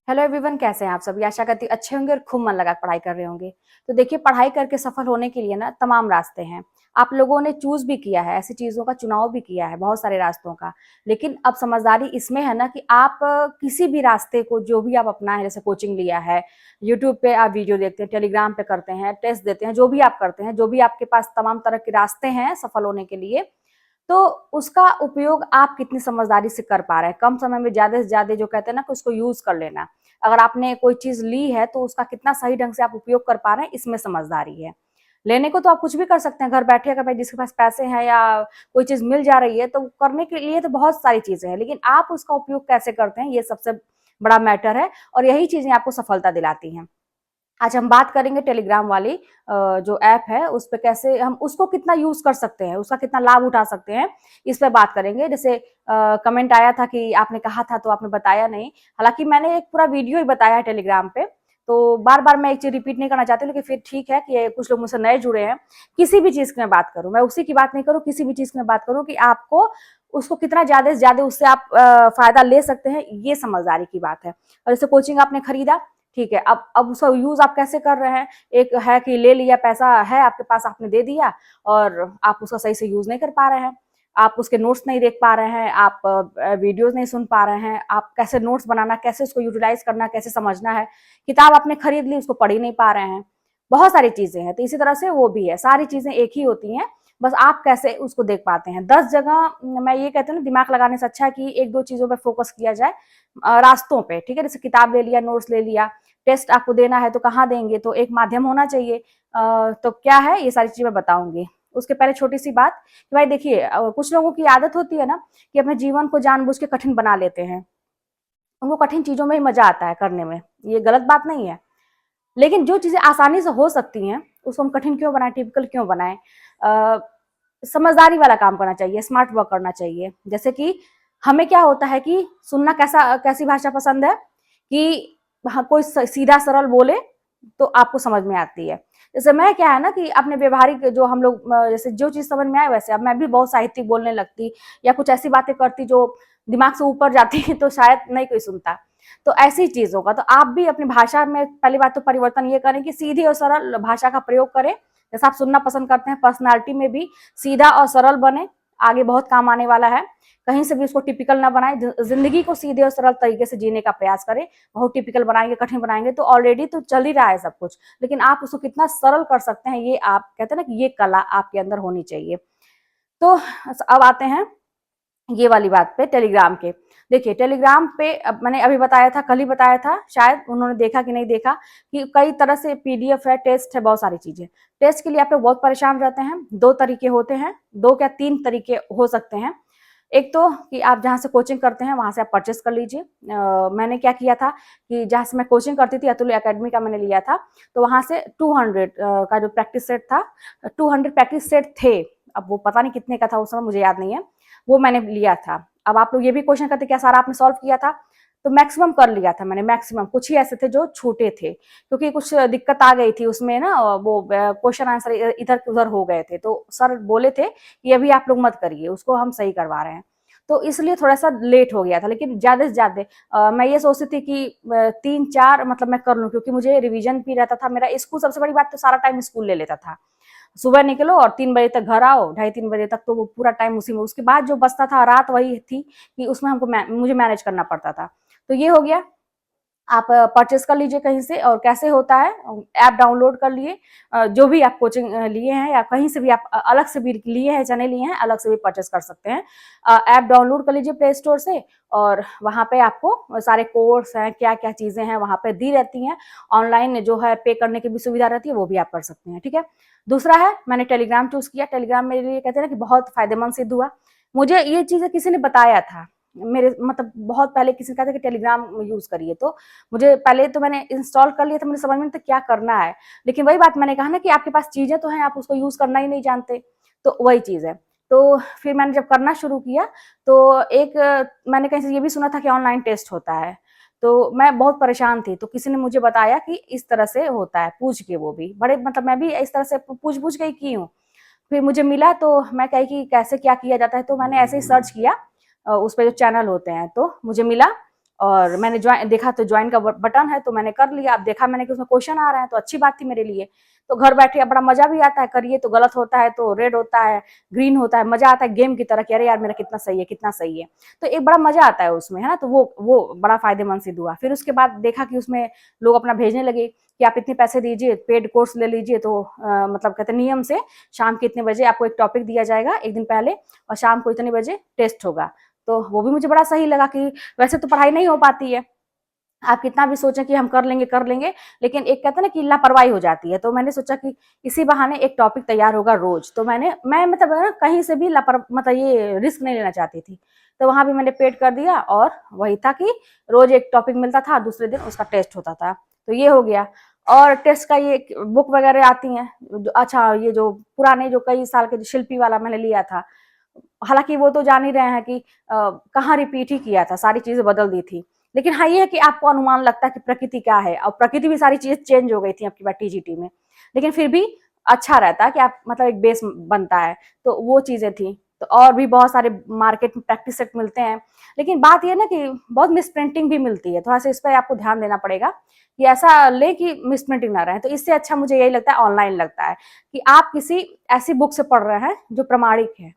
Hello everyone, कैसे हैं आप सभी। आशा करती हूँ अच्छे होंगे और खूब मन लगा पढ़ाई कर रहे होंगे। तो देखिए, पढ़ाई करके सफल होने के लिए ना तमाम रास्ते हैं। आप लोगों ने चूज भी किया है, ऐसी चीजों का चुनाव भी किया है बहुत सारे रास्तों का। लेकिन अब समझदारी इसमें है ना कि आप किसी भी रास्ते को जो भी आप अपना है, जैसे कोचिंग लिया है, यूट्यूब पे आप वीडियो देखते हैं, टेलीग्राम पे करते हैं, टेस्ट देते हैं, जो भी आप करते हैं, जो भी आपके पास तमाम तरह के रास्ते हैं सफल होने के लिए, तो उसका उपयोग आप कितनी समझदारी से कर पा रहे हैं। कम समय में ज्यादा से ज्यादा जो कहते हैं ना कि उसको यूज कर लेना। अगर आपने कोई चीज ली है तो उसका कितना सही ढंग से आप उपयोग कर पा रहे हैं, इसमें समझदारी है। लेने को तो आप कुछ भी कर सकते हैं घर बैठे, अगर भाई जिसके पास पैसे हैं या कोई चीज मिल जा रही है तो करने के लिए तो बहुत सारी चीजें हैं, लेकिन आप उसका उपयोग कैसे करते हैं ये सबसे बड़ा मैटर है। और यही चीजें आपको सफलता दिलाती हैं। आज हम बात करेंगे टेलीग्राम वाली जो ऐप है उस पे कैसे हम उसको कितना यूज कर सकते हैं, उसका कितना लाभ उठा सकते हैं, इस पे बात करेंगे। जैसे कमेंट आया था कि आपने कहा था तो आपने बताया नहीं। हालांकि मैंने एक पूरा वीडियो ही बताया है टेलीग्राम पे, तो बार बार मैं एक चीज रिपीट नहीं करना चाहती, लेकिन फिर ठीक है कि कुछ लोग मुझसे नए जुड़े हैं। किसी भी चीज की मैं बात करूं, मैं उसी की बात नहीं करूं, किसी भी चीज की मैं बात करूं कि आपको उसको कितना ज्यादा से ज्यादा उससे आप फायदा ले सकते हैं, ये समझदारी की बात है। और जैसे कोचिंग आपने खरीदा, ठीक है, अब उसका यूज आप कैसे कर रहे हैं। एक है कि ले लिया, पैसा है आपके पास, आपने दे दिया और आप उसका सही से यूज नहीं कर पा रहे हैं। आप उसके नोट्स नहीं देख पा रहे हैं, आप वीडियोस नहीं सुन पा रहे हैं, आप कैसे नोट्स बनाना, कैसे उसको यूटिलाइज करना, कैसे समझना है। किताब आपने खरीद ली, उसको पढ़ ही नहीं पा रहे हैं। बहुत सारी चीजें हैं। तो इसी तरह से वो भी है, सारी चीजें एक ही होती हैं, बस आप कैसे उसको देख पाते हैं। 10 जगह मैं ये कहती हूँ ना, दिमाग लगाने से अच्छा है कि एक दो चीजों पे फोकस किया जाए, रास्तों पे। ठीक है, जैसे किताब ले लिया, नोट्स ले लिया, टेस्ट आपको देना है तो कहाँ देंगे, तो एक माध्यम होना चाहिए। तो क्या है, ये सारी चीजें मैं बताऊंगी। उसके पहले छोटी सी बात कि भाई देखिए, कुछ लोगों की आदत होती है ना कि अपने जीवन को जानबूझ के कठिन बना लेते हैं। उनको कठिन चीजों में ही मजा आता है करने में, ये गलत बात नहीं है। लेकिन जो चीजें आसानी से हो सकती हैं उसको हम कठिन क्यों बनाएं, टिपिकल क्यों बनाएं। समझदारी वाला काम करना चाहिए, स्मार्ट वर्क करना चाहिए। जैसे कि हमें क्या होता है कि सुनना कैसी भाषा पसंद है कि हाँ, कोई सीधा सरल बोले तो आपको समझ में आती है। जैसे मैं क्या है ना कि अपने व्यवहारिक जो हम लोग जैसे जो चीज समझ में आए वैसे, अब मैं भी बहुत साहित्यिक बोलने लगती या कुछ ऐसी बातें करती जो दिमाग से ऊपर जाती है तो शायद नहीं कोई सुनता। तो ऐसी चीजों का तो आप भी अपनी भाषा में पहली बात तो परिवर्तन ये करें कि सीधी और सरल भाषा का प्रयोग करें। जैसा आप सुनना पसंद करते हैं, पर्सनालिटी में भी सीधा और सरल बने, आगे बहुत काम आने वाला है। कहीं से भी उसको टिपिकल ना बनाए, जिंदगी को सीधे और सरल तरीके से जीने का प्रयास करें। बहुत टिपिकल बनाएंगे, कठिन बनाएंगे तो ऑलरेडी तो चल ही रहा है सब कुछ, लेकिन आप उसको कितना सरल कर सकते हैं, ये आप कहते हैं ना कि ये कला आपके अंदर होनी चाहिए। तो अब आते हैं ये वाली बात पे, टेलीग्राम के। देखिए, टेलीग्राम पे अब मैंने अभी बताया था, कल ही बताया था, शायद उन्होंने देखा कि नहीं देखा, कि कई तरह से पीडीएफ है, टेस्ट है, बहुत सारी चीजें। टेस्ट के लिए आप लोग बहुत परेशान रहते हैं। दो तरीके होते हैं, दो क्या तीन तरीके हो सकते हैं। एक तो कि आप जहाँ से कोचिंग करते हैं वहां से आप परचेस कर लीजिए। मैंने क्या किया था कि जहाँ से मैं कोचिंग करती थी, अतुल एकेडमी का मैंने लिया था, तो वहां से 200 का जो प्रैक्टिस सेट था, 200 प्रैक्टिस सेट थे। अब वो पता नहीं कितने का था उस समय, मुझे याद नहीं है, वो मैंने लिया था। अब आप लोग ये भी क्वेश्चन करते क्या सारा आपने सॉल्व किया था, तो मैक्सिमम कर लिया था मैंने। मैक्सिमम कुछ ही ऐसे थे जो छूटे थे, क्योंकि कुछ दिक्कत आ गई थी उसमें ना, वो क्वेश्चन आंसर इधर उधर हो गए थे, तो सर बोले थे कि अभी आप लोग मत करिए, उसको हम सही करवा रहे हैं। तो इसलिए थोड़ा सा लेट हो गया था, लेकिन ज्यादा से ज्यादा मैं ये सोचती थी कि 3-4 मतलब मैं कर लूं, क्योंकि मुझे रिवीजन भी रहता था। मेरा स्कूल, सबसे बड़ी बात तो सारा टाइम स्कूल ले लेता था। सुबह निकलो और 3 बजे तक घर आओ, 2:30-3 बजे तक, तो वो पूरा टाइम उसी में। उसके बाद जो बचता था रात, वही थी कि उसमें मुझे मैनेज करना पड़ता था। तो ये हो गया। आप परचेस कर लीजिए कहीं से। और कैसे होता है, ऐप डाउनलोड कर लिए, जो भी आप कोचिंग लिए हैं या कहीं से भी आप अलग से भी लिए हैं, चने लिए हैं, अलग से भी परचेस कर सकते हैं। ऐप डाउनलोड कर लीजिए प्ले स्टोर से, और वहां पे आपको सारे कोर्स हैं, क्या क्या चीजें हैं वहां पे दी रहती हैं। ऑनलाइन जो है पे करने की भी सुविधा रहती है, वो भी आप कर सकते हैं। ठीक है। दूसरा है, मैंने टेलीग्राम चूज किया। टेलीग्राम मेरे लिए कहते हैं ना कि बहुत फायदेमंद सिद्ध हुआ। मुझे ये चीजें किसी ने बताया था, मेरे मतलब बहुत पहले किसी ने कहा था कि टेलीग्राम यूज करिए, तो मुझे पहले तो मैंने इंस्टॉल कर लिया था, मुझे समझ में नहीं था क्या करना है। लेकिन वही बात मैंने कहा ना कि आपके पास चीजें तो हैं, आप उसको यूज करना ही नहीं जानते, तो वही चीज है। तो फिर मैंने जब करना शुरू किया, तो एक मैंने कहीं से ये भी सुना था कि ऑनलाइन टेस्ट होता है, तो मैं बहुत परेशान थी। तो किसी ने मुझे बताया कि इस तरह से होता है, पूछ के, वो भी बड़े मतलब मैं भी इस तरह से पूछ पूछ के ही की हूँ। फिर मुझे मिला तो मैं कही कि कैसे क्या किया जाता है, तो मैंने ऐसे ही सर्च किया उस पे जो चैनल होते हैं, तो मुझे मिला और मैंने ज्वाइन देखा तो ज्वाइन का बटन है, तो मैंने कर लिया। अब देखा मैंने कि उसमें क्वेश्चन आ रहे हैं, तो अच्छी बात थी मेरे लिए। तो घर बैठे अब बड़ा मजा भी आता है, करिए तो गलत होता है तो रेड होता है, ग्रीन होता है, मजा आता है गेम की तरह कि अरे यार मेरा कितना सही है, कितना सही है। तो एक बड़ा मजा आता है उसमें, है ना। तो वो बड़ा फायदेमंद सिद्ध हुआ। फिर उसके बाद देखा कि उसमें लोग अपना भेजने लगे कि आप इतने पैसे दीजिए, पेड कोर्स ले लीजिए, तो मतलब कहते हैं नियम से शाम के इतने बजे आपको एक टॉपिक दिया जाएगा एक दिन पहले, और शाम को इतने बजे टेस्ट होगा। तो वो भी मुझे बड़ा सही लगा कि वैसे तो पढ़ाई नहीं हो पाती है, आप कितना भी सोचें कि हम कर लेंगे, लेकिन एक कहते हैं ना कि लापरवाही हो जाती है। तो मैंने सोचा कि इसी बहाने एक टॉपिक तैयार होगा रोज। तो मैं मतलब ना कहीं से भी मतलब ये रिस्क नहीं लेना चाहती थी। तो वहां भी मैंने पेड कर दिया, और वही था कि रोज एक टॉपिक मिलता था, दूसरे दिन उसका टेस्ट होता था। तो ये हो गया। और टेस्ट का ये बुक वगैरह आती हैं। अच्छा, ये जो पुराने जो कई साल के जो शिल्पी वाला मैंने लिया था, हालांकि वो तो जान ही रहे हैं कि कहाँ रिपीट ही किया था, सारी चीजें बदल दी थी। लेकिन हाँ, ये है कि आपको अनुमान लगता है कि प्रकृति क्या है, और प्रकृति भी सारी चीजें चेंज हो गई थी आपकी बार टीजीटी में। लेकिन फिर भी अच्छा रहता है कि आप मतलब एक बेस बनता है। तो वो चीजें थी। तो और भी बहुत सारे मार्केट में प्रैक्टिस सेट मिलते हैं। लेकिन बात यह ना कि बहुत मिस प्रिंटिंग भी मिलती है, थोड़ा सा इस पर आपको ध्यान देना पड़ेगा कि ऐसा ले कि मिस प्रिंटिंग ना रहे। तो इससे अच्छा मुझे यही लगता है, ऑनलाइन लगता है कि आप किसी ऐसी बुक से पढ़ रहे हैं जो प्रमाणिक है,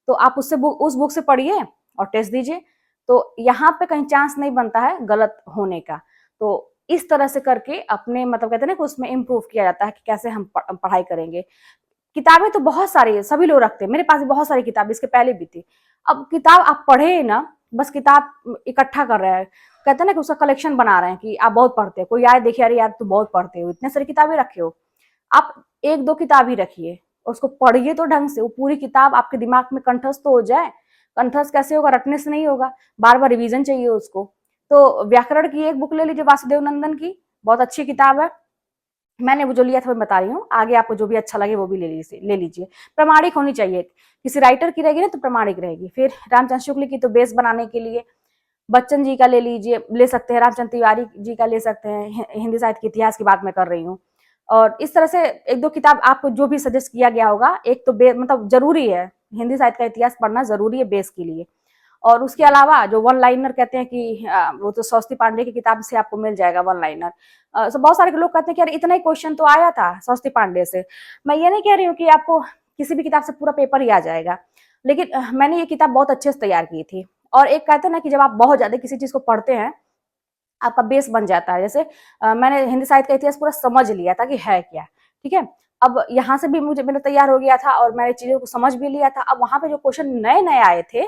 तो आप उस बुक से पढ़िए और टेस्ट दीजिए। तो यहाँ पे कहीं चांस नहीं बनता है गलत होने का। तो इस तरह से करके अपने मतलब कहते हैं ना कि उसमें इम्प्रूव किया जाता है कि कैसे हम पढ़ाई करेंगे। किताबें तो बहुत सारी है, सभी लोग रखते हैं, मेरे पास भी बहुत सारी किताबें इसके पहले भी थी। अब किताब आप पढ़े ना, बस किताब इकट्ठा कर रहे हैं, कहते हैं ना कि उसका कलेक्शन बना रहे हैं कि आप बहुत पढ़ते हैं। कोई आए देखिए अरे यार तुम बहुत पढ़ते हो, इतने सारी किताबें रखे हो। आप एक दो किताब ही रखिए, उसको पढ़िए तो ढंग से, वो पूरी किताब आपके दिमाग में कंठस्थ तो हो जाए। कंठस्थ कैसे होगा, रटने से नहीं होगा, बार बार रिवीजन चाहिए उसको। तो व्याकरण की एक बुक ले लीजिए, वासुदेव नंदन की, बहुत अच्छी किताब है। मैंने वो जो लिया था मैं बता रही हूँ, आगे आपको जो भी अच्छा लगे वो भी ले लीजिए। प्रमाणिक होनी चाहिए, किसी राइटर की रहेगी ना तो प्रमाणिक रहेगी। फिर रामचंद्र शुक्ल की तो बेस बनाने के लिए बच्चन जी का ले लीजिए, ले सकते हैं, रामचंद्र तिवारी जी का ले सकते हैं, हिंदी साहित्य के इतिहास की बात मैं कर रही हूँ। और इस तरह से एक दो किताब आपको जो भी सजेस्ट किया गया होगा, एक तो मतलब जरूरी है, हिंदी साहित्य का इतिहास पढ़ना जरूरी है बेस के लिए। और उसके अलावा जो वन लाइनर कहते हैं कि वो तो सौस्ती पांडे की किताब से आपको मिल जाएगा वन लाइनर। तो बहुत सारे लोग कहते हैं कि यार इतना ही क्वेश्चन तो आया था सौस्ती पांडे से। मैं ये नहीं कह रही हूँ कि आपको किसी भी किताब से पूरा पेपर ही आ जाएगा, लेकिन मैंने ये किताब बहुत अच्छे से तैयार की थी। और एक कहते हैं ना कि जब आप बहुत ज्यादा किसी चीज को पढ़ते हैं, आपका बेस बन जाता है। जैसे मैंने हिंदी साहित्य का इतिहास पूरा समझ लिया था कि है क्या, ठीक है। अब यहाँ से भी मुझे मेरा तैयार हो गया था और मैंने चीजों को समझ भी लिया था। अब वहां पे जो क्वेश्चन नए नए आए थे,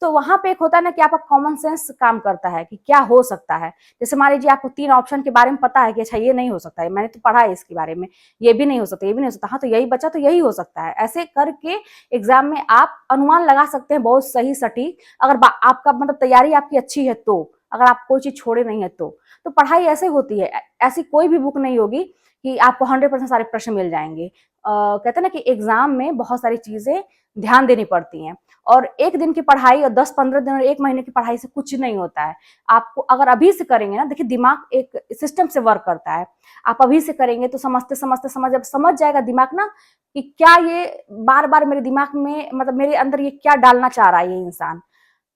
तो वहां पे एक होता है ना कि आपका कॉमन सेंस काम करता है कि क्या हो सकता है। जैसे मान लीजिए आपको 3 ऑप्शन के बारे में पता है कि अच्छा ये नहीं हो सकता है, मैंने तो पढ़ा है इसके बारे में, ये भी नहीं हो सकता, ये भी नहीं हो सकता, हाँ तो यही बचा तो यही हो सकता है। ऐसे करके एग्जाम में आप अनुमान लगा सकते हैं बहुत सही सटीक, अगर आपका मतलब तैयारी आपकी अच्छी है तो, अगर आप कोई चीज छोड़े नहीं है तो पढ़ाई ऐसे होती है। ऐसी कोई भी बुक नहीं होगी कि आपको 100% सारे प्रश्न मिल जाएंगे। कहते हैं ना कि एग्जाम में बहुत सारी चीजें ध्यान देनी पड़ती हैं, और एक दिन की पढ़ाई और 10-15 दिन और एक महीने की पढ़ाई से कुछ नहीं होता है। आपको अगर अभी से करेंगे ना, देखिए दिमाग एक सिस्टम से वर्क करता है। आप अभी से करेंगे तो समझते समझते जब समझ जाएगा दिमाग ना कि क्या ये बार बार मेरे दिमाग में मतलब मेरे अंदर ये क्या डालना चाह रहा है ये इंसान,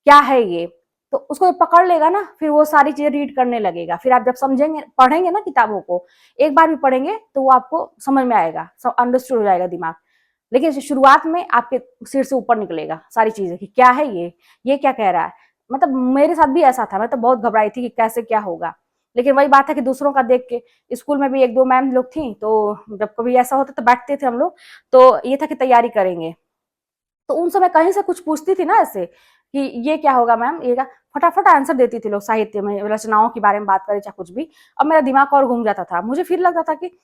क्या है ये, तो उसको पकड़ लेगा ना, फिर वो सारी चीजें रीड करने लगेगा। फिर आप जब समझेंगे पढ़ेंगे ना किताबों को, एक बार भी पढ़ेंगे तो वो आपको समझ में आएगा, सब अंडरस्टूड हो जाएगा दिमाग। लेकिन शुरुआत में आपके सिर से ऊपर निकलेगा सारी चीजें कि क्या है ये क्या कह रहा है। मतलब मेरे साथ भी ऐसा था, मैं तो बहुत घबराई थी कि कैसे क्या होगा। लेकिन वही बात है कि दूसरों का देख के, स्कूल में भी एक दो मैम लोग थी, तो जब कभी ऐसा होता तो बैठते थे हम लोग, तो ये था कि तैयारी करेंगे, तो उन समय कहीं से कुछ पूछती थी ना ऐसे कि ये क्या होगा मैम, ये क्या, फटाफट आंसर देती थी लोग, साहित्य में रचनाओं के बारे में बात करें चाहे कुछ भी। अब मेरा दिमाग और घूम जाता था, मुझे फिर लगता था कि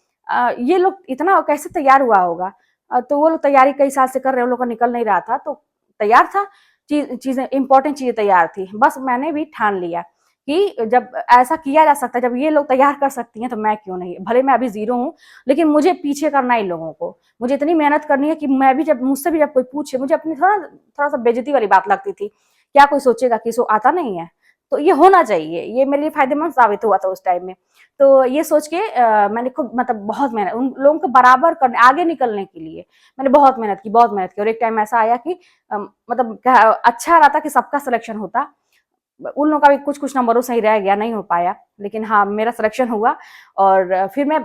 ये लोग इतना कैसे तैयार हुआ होगा। तो वो लोग तैयारी कई साल से कर रहे हैं, उन लोग का निकल नहीं रहा था, तो तैयार था, चीजें इंपॉर्टेंट चीजें तैयार थी। बस मैंने भी ठान लिया कि जब ऐसा किया जा सकता है, जब ये लोग तैयार कर सकती हैं तो मैं क्यों नहीं। भले मैं अभी जीरो हूँ, लेकिन मुझे पीछे करना है इन लोगों को, मुझे इतनी मेहनत करनी है कि मैं भी जब मुझसे भी जब कोई पूछे, मुझे अपनी थोड़ा थोड़ा सा बेइज्जती वाली बात लगती थी, क्या कोई सोचेगा कि इसको आता नहीं है। तो ये होना चाहिए, ये मेरे लिए फायदेमंद साबित हुआ था उस टाइम में। तो ये सोच के मैंने खूब मतलब बहुत मेहनत उन लोगों को बराबर करने, आगे निकलने के लिए मैंने बहुत मेहनत की, बहुत मेहनत की। और एक टाइम ऐसा आया कि मतलब अच्छा रहा था कि सबका सिलेक्शन होता, उन लोगों का भी कुछ नंबरों से ही रह गया, नहीं हो पाया, लेकिन हाँ मेरा सिलेक्शन हुआ। और फिर मैं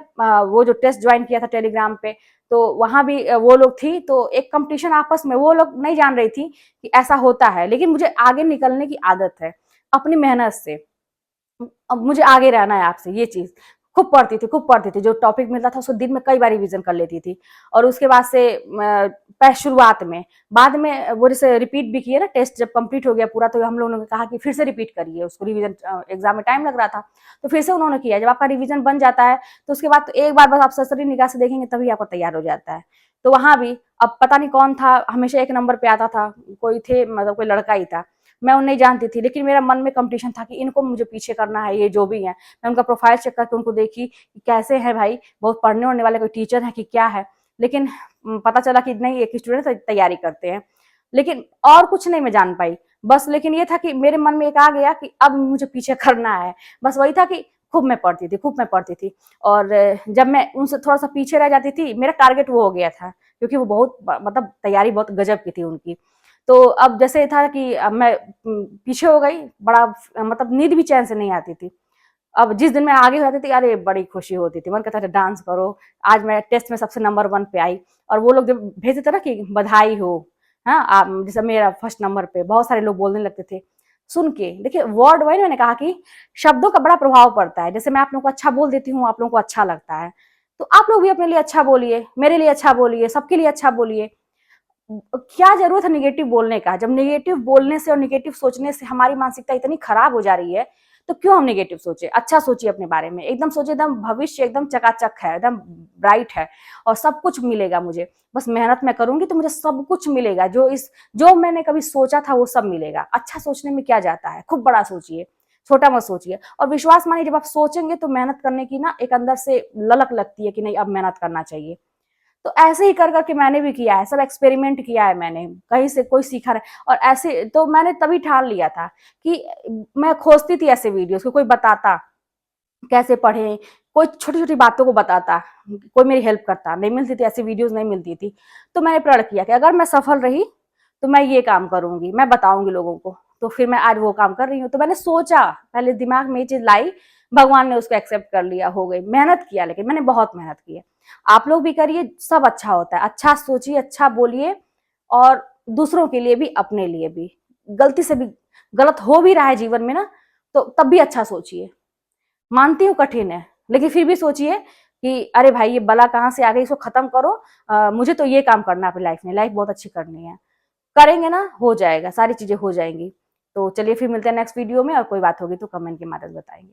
वो जो टेस्ट ज्वाइन किया था टेलीग्राम पे, तो वहां भी वो लोग थी, तो एक कंपटीशन आपस में, वो लोग नहीं जान रही थी कि ऐसा होता है, लेकिन मुझे आगे निकलने की आदत है अपनी मेहनत से। अब मुझे आगे रहना है आपसे, ये चीज खूब पढ़ती थी, जो टॉपिक मिलता था उसको दिन में कई बार रिवीजन कर लेती थी। और उसके बाद से शुरुआत में, बाद में वो जैसे रिपीट भी किए ना, टेस्ट जब कंप्लीट हो गया पूरा, तो हम लोगों ने कहा कि फिर से रिपीट करिए उसको, रिवीजन एग्जाम में टाइम लग रहा था, तो फिर से उन्होंने किया। जब आपका रिवीजन बन जाता है तो उसके बाद तो एक बार बस आप सरसरी निगाह से देखेंगे तभी आपको तैयार हो जाता है। तो वहां भी अब पता नहीं कौन था, हमेशा एक नंबर पे आता था, कोई थे, मतलब कोई लड़का ही था, मैं उन्हें जानती थी, लेकिन मेरा मन में कंपटीशन था कि इनको मुझे पीछे करना है, ये जो भी है। मैं उनका प्रोफाइल चेक करके उनको देखी कि कैसे है भाई, बहुत पढ़ने वढ़ने वाले, कोई टीचर है कि क्या है। लेकिन पता चला कि नहीं, एक स्टूडेंट तैयारी करते हैं, लेकिन और कुछ नहीं मैं जान पाई बस। लेकिन ये था कि मेरे मन में एक आ गया कि अब मुझे पीछे करना है, बस वही था कि खूब मैं पढ़ती थी। और जब मैं उनसे थोड़ा सा पीछे रह जाती थी, मेरा टारगेट वो हो गया था, क्योंकि वो बहुत मतलब तैयारी बहुत गजब की थी उनकी। तो अब जैसे था कि अब मैं पीछे हो गई, बड़ा मतलब नींद भी चैन से नहीं आती थी। अब जिस दिन मैं आगे हो जाती थी, अरे बड़ी खुशी होती थी, मन कहता था डांस करो, आज मैं टेस्ट में सबसे नंबर 1 पे आई। और वो लोग जब भेजते थे ना कि बधाई हो, हाँ आप जैसे मेरा फर्स्ट नंबर पे, बहुत सारे लोग बोलने लगते थे सुन के। देखिए वर्ड वही मैंने कहा कि शब्दों का बड़ा प्रभाव पड़ता है। जैसे मैं आप लोगों को अच्छा बोल देती हूँ, आप लोगों को अच्छा लगता है, तो आप लोग भी अपने लिए अच्छा बोलिए, मेरे लिए अच्छा बोलिए, सबके लिए अच्छा बोलिए। क्या जरूरत है निगेटिव बोलने का? जब निगेटिव बोलने से और निगेटिव सोचने से हमारी मानसिकता इतनी खराब हो जा रही है, तो क्यों हम निगेटिव सोचे? अच्छा सोचिए अपने बारे में, एकदम सोचिए, एकदम भविष्य एकदम चकाचक है, एकदम ब्राइट है, और सब कुछ मिलेगा मुझे। बस मेहनत मैं करूंगी तो मुझे सब कुछ मिलेगा, जो मैंने कभी सोचा था वो सब मिलेगा। अच्छा सोचने में क्या जाता है, खूब बड़ा सोचिए, छोटा मत सोचिए। और विश्वास मानिए, जब आप सोचेंगे तो मेहनत करने की ना एक अंदर से ललक लगती है कि नहीं अब मेहनत करना चाहिए। तो ऐसे ही कर करके मैंने भी किया है, सब एक्सपेरिमेंट किया है मैंने, कहीं से कोई सीखा नहीं। और ऐसे तो मैंने तभी ठान लिया था कि मैं खोजती थी ऐसे वीडियोस को, कोई बताता कैसे पढ़े, कोई छोटी छोटी बातों को बताता, कोई मेरी हेल्प करता, नहीं मिलती थी ऐसी वीडियोस, नहीं मिलती थी। तो मैंने प्रण किया कि अगर मैं सफल रही तो मैं ये काम करूंगी, मैं बताऊंगी लोगों को। तो फिर मैं आज वो काम कर रही हूँ। तो मैंने सोचा, पहले दिमाग में ये चीज लाई, भगवान ने उसको एक्सेप्ट कर लिया, हो गई। मेहनत किया, लेकिन मैंने बहुत मेहनत की है। आप लोग भी करिए, सब अच्छा होता है। अच्छा सोचिए, अच्छा बोलिए, और दूसरों के लिए भी, अपने लिए भी। गलती से भी, गलत हो भी रहा है जीवन में ना, तो तब भी अच्छा सोचिए। मानती हूँ कठिन है, लेकिन फिर भी सोचिए कि अरे भाई ये बला कहाँ से आ गई, इसको खत्म करो। मुझे तो ये काम करना है अपनी लाइफ में, लाइफ बहुत अच्छी करनी है। करेंगे ना, हो जाएगा, सारी चीजें हो जाएंगी। तो चलिए फिर मिलते हैं नेक्स्ट वीडियो में, और कोई बात होगी तो कमेंट के माध्यम से बताएंगे।